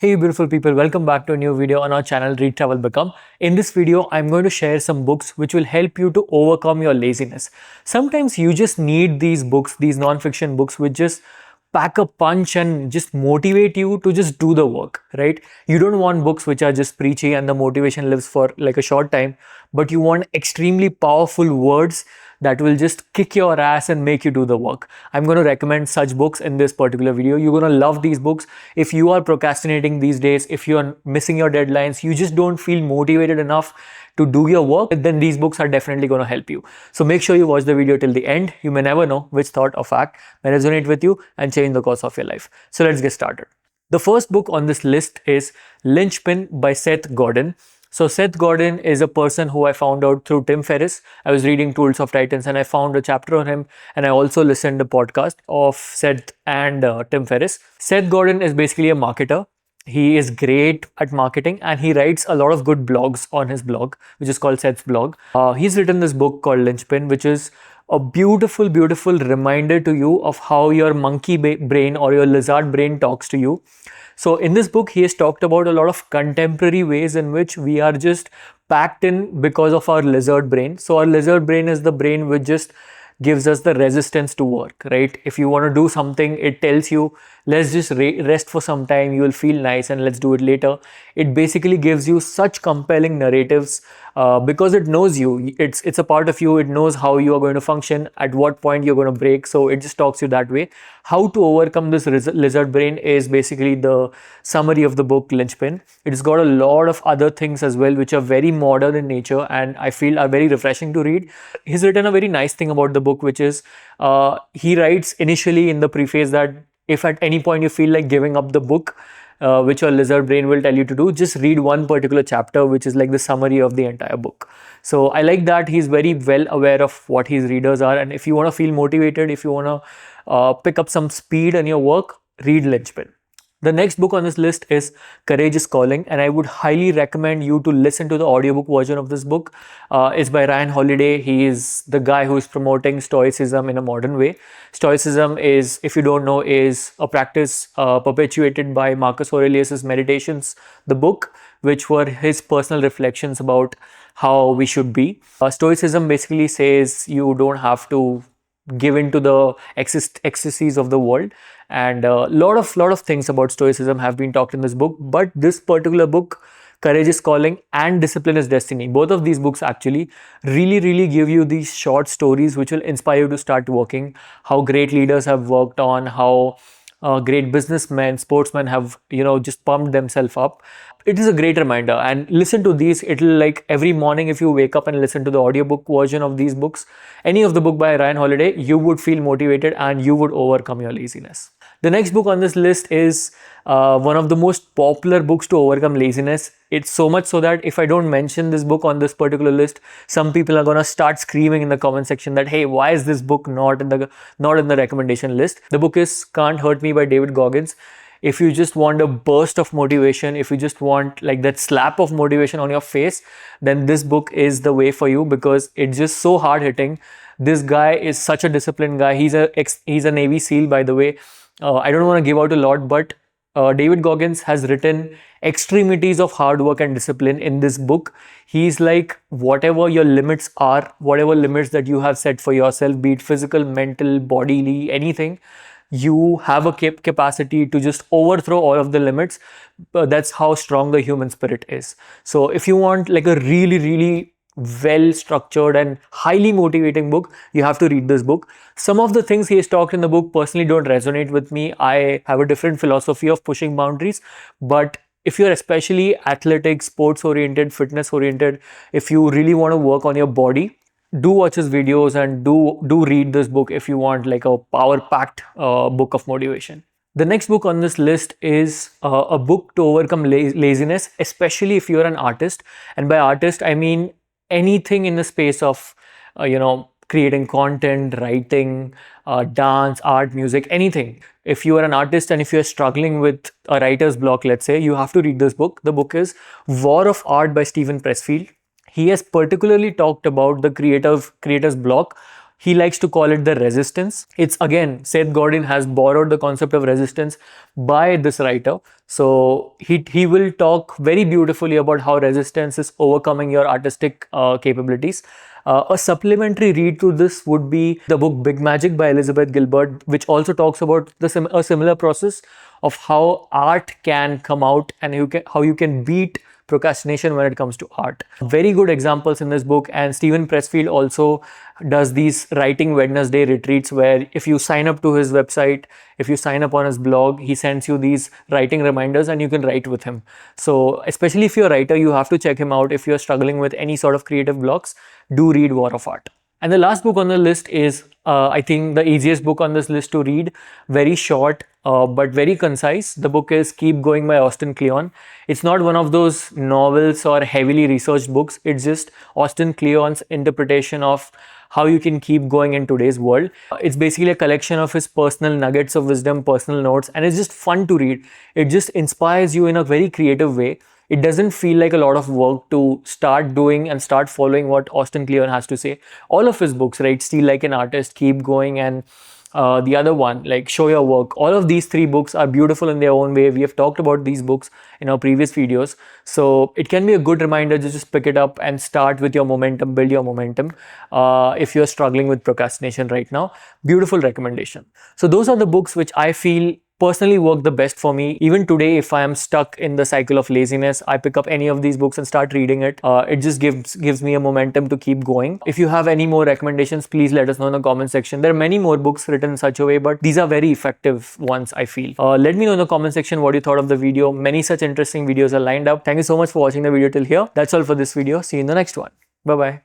Hey beautiful people, welcome back to a new video on our channel Read Travel Become. In this video, I'm going to share some books which will help you to overcome your laziness. Sometimes you just need these books, these non-fiction books which just pack a punch and just motivate you to just do the work, right? You don't want books which are just preachy and the motivation lives for like a short time, but you want extremely powerful words that will just kick your ass and make you do the work. I'm going to recommend such books in this particular video. You're going to love these books. If you are procrastinating these days, if you are missing your deadlines, you just don't feel motivated enough to do your work, then these books are definitely going to help you. So make sure you watch the video till the end. You may never know which thought or fact may resonate with you and change the course of your life. So let's get started. The first book on this list is Lynchpin by Seth Godin. So Seth Godin is a person who I found out through Tim Ferriss. I was reading Tools of Titans and I found a chapter on him, and I also listened to a podcast of Seth and Tim Ferriss. Seth Godin is basically a marketer. He is great at marketing and he writes a lot of good blogs on his blog, which is called Seth's blog. He's written this book called Lynchpin, which is a beautiful, beautiful reminder to you of how your monkey brain or your lizard brain talks to you. So in this book, he has talked about a lot of contemporary ways in which we are just packed in because of our lizard brain. So our lizard brain is the brain which just gives us the resistance to work, right? If you want to do something, it tells you, let's just rest for some time, you will feel nice and let's do it later. It basically gives you such compelling narratives because it knows you. It's a part of you. It knows how you are going to function, at what point you're going to break. So it just talks you that way. How to overcome this lizard brain is basically the summary of the book Lynchpin. It's got a lot of other things as well, which are very modern in nature and I feel are very refreshing to read. He's written a very nice thing about the book, which is he writes initially in the preface that if at any point you feel like giving up the book, which your lizard brain will tell you to do, just read one particular chapter, which is like the summary of the entire book. So I like that he's very well aware of what his readers are. And if you want to feel motivated, if you want to pick up some speed in your work, read Lynchpin. The next book on this list is Courage is Calling, and I would highly recommend you to listen to the audiobook version of this book. It's by Ryan Holiday. He is the guy who is promoting Stoicism in a modern way. Stoicism is, if you don't know, is a practice perpetuated by Marcus Aurelius's Meditations, the book, which were his personal reflections about how we should be. Stoicism basically says you don't have to give into the excesses of the world, and a lot of things about stoicism have been talked in this book. But this particular book, Courage is Calling and Discipline is Destiny, both of these books actually really give you these short stories which will inspire you to start working, how great leaders have worked on, how great businessmen, sportsmen have, just pumped themselves up. It is a great reminder, and listen to these. It'll like every morning if you wake up and listen to the audiobook version of these books, any of the book by Ryan Holiday, you would feel motivated and you would overcome your laziness. The next book on this list is one of the most popular books to overcome laziness. It's so much so that if I don't mention this book on this particular list, some people are gonna start screaming in the comment section that, hey, why is this book not in the recommendation list? The book is Can't Hurt Me by David Goggins. If you just want a burst of motivation, if you just want like that slap of motivation on your face, then this book is the way for you because it's just so hard hitting. This guy is such a disciplined guy. He's a Navy SEAL, by the way. I don't want to give out a lot, but David Goggins has written extremities of hard work and discipline in this book. He's like, whatever your limits are, whatever limits that you have set for yourself, be it physical, mental, bodily, anything, you have a capacity to just overthrow all of the limits. That's how strong the human spirit is. So if you want like a really well structured and highly motivating book, you have to read this book. Some of the things he has talked in the book personally don't resonate with me. I have a different philosophy of pushing boundaries, but if you're especially athletic, sports oriented, fitness oriented, if you really want to work on your body, do watch his videos and do read this book if you want like a power-packed book of motivation. The next book on this list is a book to overcome laziness, especially if you're an artist. And by artist, I mean anything in the space of, creating content, writing, dance, art, music, anything. If you are an artist and if you're struggling with a writer's block, let's say, you have to read this book. The book is War of Art by Steven Pressfield. He has particularly talked about the creator's block He likes to call it the resistance. It's again, Seth Godin has borrowed the concept of resistance by this writer. So he will talk very beautifully about how resistance is overcoming your artistic capabilities. A supplementary read to this would be the book Big Magic by Elizabeth Gilbert, which also talks about a similar process of how art can come out and how you can beat procrastination when it comes to art. Very good examples in this book, and Stephen Pressfield also does these writing Wednesday retreats where if you sign up to his website, if you sign up on his blog, he sends you these writing reminders and you can write with him. So especially if you're a writer, you have to check him out. If you're struggling with any sort of creative blocks, do read War of Art. And the last book on the list is, I think, the easiest book on this list to read. Very short, but very concise. The book is Keep Going by Austin Kleon. It's not one of those novels or heavily researched books. It's just Austin Kleon's interpretation of how you can keep going in today's world. It's basically a collection of his personal nuggets of wisdom, personal notes, and it's just fun to read. It just inspires you in a very creative way. It doesn't feel like a lot of work to start doing and start following what Austin Kleon has to say. All of his books, right? Steal Like an Artist, Keep Going, and the other one, like Show Your Work. All of these three books are beautiful in their own way. We have talked about these books in our previous videos. So it can be a good reminder to just pick it up and start with your momentum, build your momentum. If you're struggling with procrastination right now, beautiful recommendation. So those are the books which I feel personally work the best for me. Even today, if I am stuck in the cycle of laziness, I pick up any of these books and start reading it. It just gives me a momentum to keep going. If you have any more recommendations, please let us know in the comment section. There are many more books written in such a way, but these are very effective ones, I feel. Let me know in the comment section what you thought of the video. Many such interesting videos are lined up. Thank you so much for watching the video till here. That's all for this video. See you in the next one. Bye-bye.